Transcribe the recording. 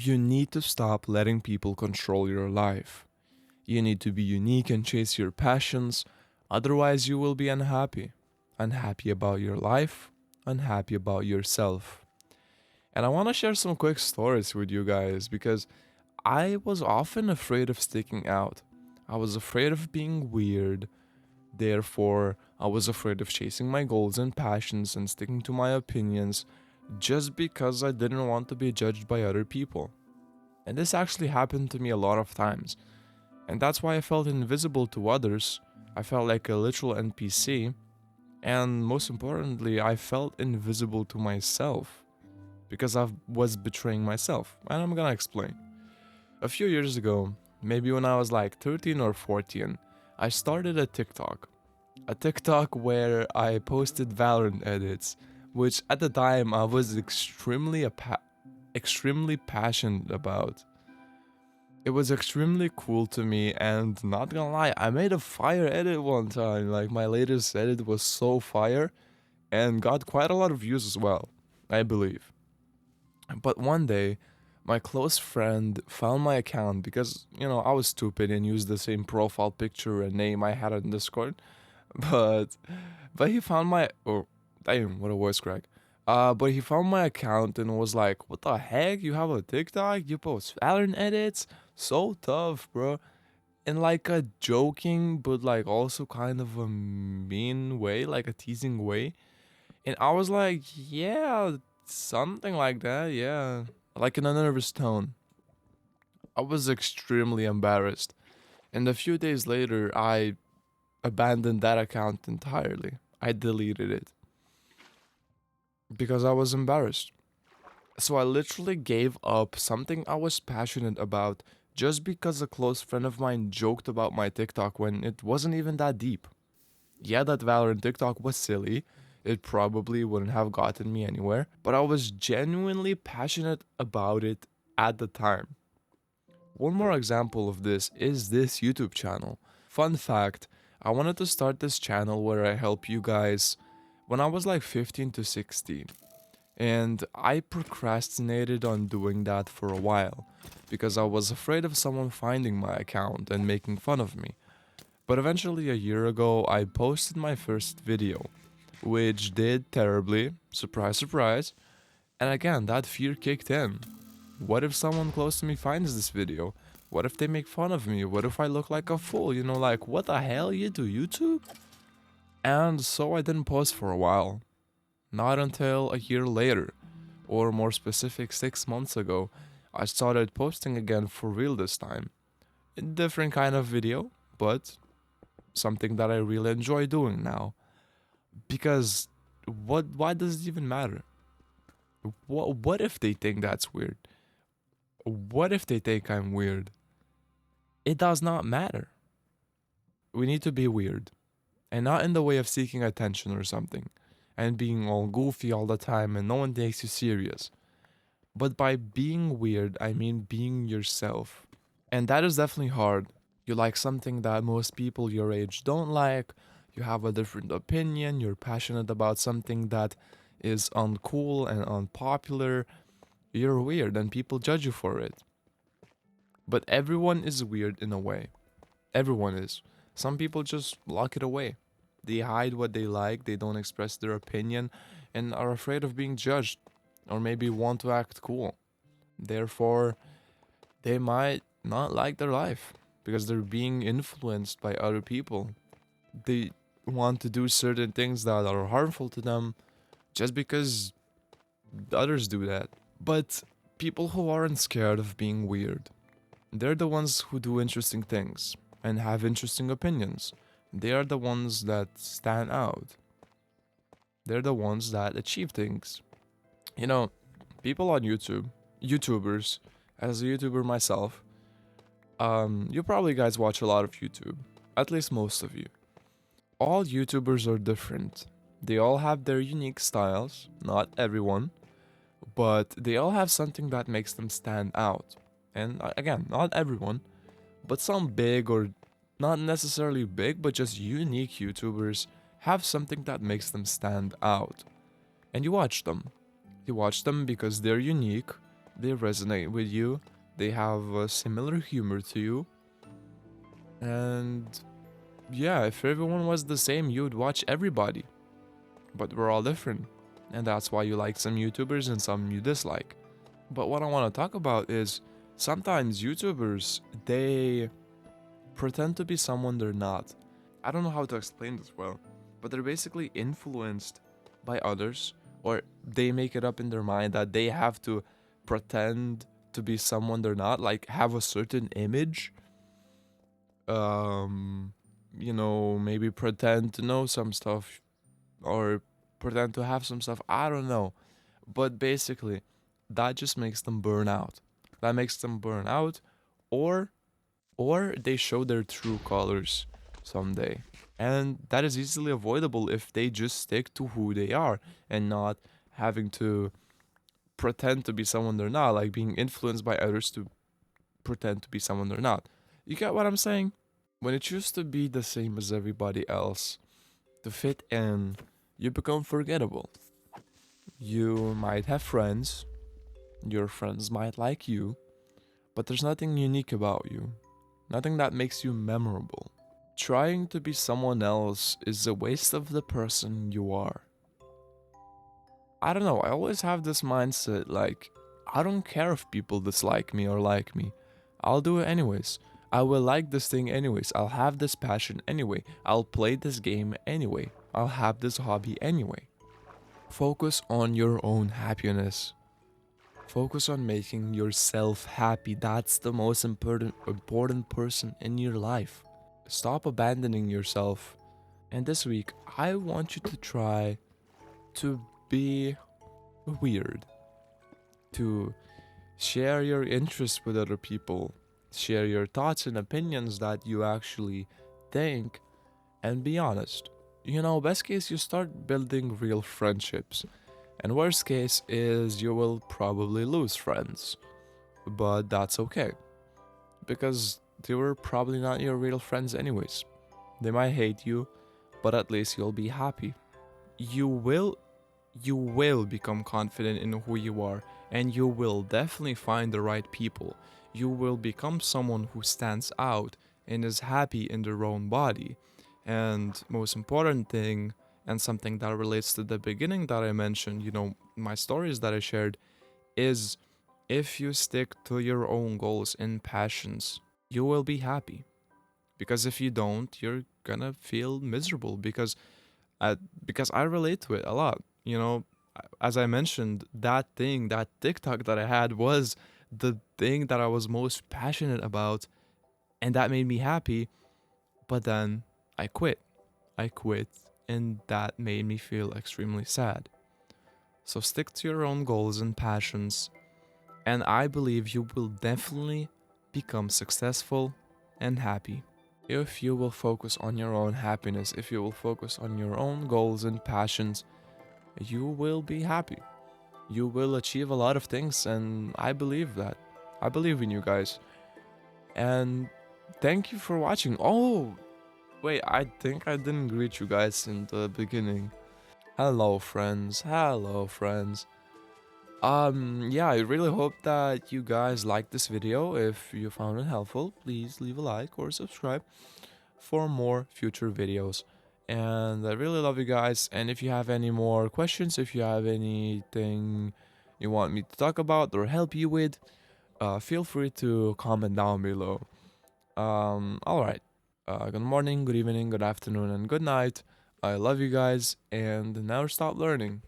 You need to stop letting people control your life. You need to be unique and chase your passions, otherwise, you will be unhappy. Unhappy about your life, unhappy about yourself. And I want to share some quick stories with you guys because I was often afraid of sticking out. I was afraid of being weird. Therefore, I was afraid of chasing my goals and passions and sticking to my opinions just because I didn't want to be judged by other people. And this actually happened to me a lot of times. And that's why I felt invisible to others. I felt like a literal NPC. And most importantly, I felt invisible to myself because I was betraying myself. And I'm gonna explain. A few years ago, maybe when I was like 13 or 14, I started a TikTok. A TikTok where I posted Valorant edits, which at the time I was extremely passionate about. It was extremely cool to me, and not gonna lie, I made a fire edit one time. Like, my latest edit was so fire and got quite a lot of views as well, I believe. But one day, my close friend found my account because, I was stupid and used the same profile picture and name I had on Discord. But he found my oh damn, what a voice crack. But he found my account and was like, "What the heck? You have a TikTok? You post Valorant edits? So tough, bro." In like a joking, but like also kind of a mean way, like a teasing way. And I was like, "Yeah, something like that, yeah." Like in a nervous tone. I was extremely embarrassed. And a few days later, I abandoned that account entirely. I deleted it because I was embarrassed. So I literally gave up something I was passionate about just because a close friend of mine joked about my TikTok when it wasn't even that deep. Yeah, that Valorant TikTok was silly. It probably wouldn't have gotten me anywhere, but I was genuinely passionate about it at the time. One more example of this is this YouTube channel. Fun fact, I wanted to start this channel where I help you guys when I was like 15 to 16. And I procrastinated on doing that for a while because I was afraid of someone finding my account and making fun of me. But eventually, a year ago, I posted my first video, which did terribly, surprise, surprise. And again, that fear kicked in. What if someone close to me finds this video? What if they make fun of me? What if I look like a fool? Like, what the hell, you do YouTube? And so I didn't post for a while. Not until a year later, or more specific, 6 months ago, I started posting again for real this time. A different kind of video, but something that I really enjoy doing now. Because why does it even matter? What if they think that's weird? What if they think I'm weird? It does not matter. We need to be weird. And not in the way of seeking attention or something, and being all goofy all the time and no one takes you serious. But by being weird, I mean being yourself. And that is definitely hard. You like something that most people your age don't like, you have a different opinion, you're passionate about something that is uncool and unpopular. You're weird and people judge you for it. But everyone is weird in a way. Everyone is. Some people just lock it away. They hide what they like, they don't express their opinion, and are afraid of being judged, or maybe want to act cool. Therefore, they might not like their life because they're being influenced by other people. They want to do certain things that are harmful to them just because others do that. But people who aren't scared of being weird, they're the ones who do interesting things and have interesting opinions. They are the ones that stand out. They're the ones that achieve things. You know, people on YouTube, YouTubers, as a YouTuber myself, you probably guys watch a lot of YouTube. At least most of you. All YouTubers are different. They all have their unique styles, not everyone, but they all have something that makes them stand out. And again, not everyone, but some big or not necessarily big, but just unique YouTubers have something that makes them stand out. And you watch them. You watch them because they're unique, they resonate with you, they have a similar humor to you, and yeah, if everyone was the same, you'd watch everybody. But we're all different, and that's why you like some YouTubers and some you dislike. But what I want to talk about is sometimes YouTubers, they pretend to be someone they're not. I don't know how to explain this well, but they're basically influenced by others, or they make it up in their mind that they have to pretend to be someone they're not, like have a certain image. Um, maybe pretend to know some stuff or pretend to have some stuff. I don't know. But basically, that just makes them burn out. That makes them burn out, or they show their true colors someday. And that is easily avoidable if they just stick to who they are and not having to pretend to be someone they're not, like being influenced by others to pretend to be someone they're not. You get what I'm saying? When you choose to be the same as everybody else, to fit in, you become forgettable. You might have friends, your friends might like you, but there's nothing unique about you, nothing that makes you memorable. Trying to be someone else is a waste of the person you are. I don't know, I always have this mindset like, I don't care if people dislike me or like me. I'll do it anyways. I will like this thing anyways. I'll have this passion anyway. I'll play this game anyway. I'll have this hobby anyway. Focus on your own happiness. Focus on making yourself happy. That's the most important person in your life. Stop abandoning yourself. And this week, I want you to try to be weird, to share your interests with other people, share your thoughts and opinions that you actually think, and be honest. Best case, you start building real friendships, and worst case is you will probably lose friends. But that's okay, because they were probably not your real friends, anyways. They might hate you, but at least you'll be happy. You will become confident in who you are, and you will definitely find the right people. You will become someone who stands out and is happy in their own body. And most important thing, and something that relates to the beginning that I mentioned, my stories that I shared, is if you stick to your own goals and passions, you will be happy. Because if you don't, you're gonna feel miserable uh, because I relate to it a lot. As I mentioned, that TikTok that I had was the thing that I was most passionate about, and that made me happy. But then I quit. I quit, and that made me feel extremely sad. So stick to your own goals and passions, and I believe you will definitely become successful and happy. If you will focus on your own happiness, if you will focus on your own goals and passions, you will be happy. You will achieve a lot of things, and I believe that. I believe in you guys. And thank you for watching. Oh, wait, I think I didn't greet you guys in the beginning. Hello, friends. Hello, friends. Yeah, I really hope that you guys liked this video. If you found it helpful, please leave a like or subscribe for more future videos. And I really love you guys. And if you have any more questions, if you have anything you want me to talk about or help you with, feel free to comment down below. All right. Good morning, good evening, good afternoon, and good night. I love you guys, and never stop learning.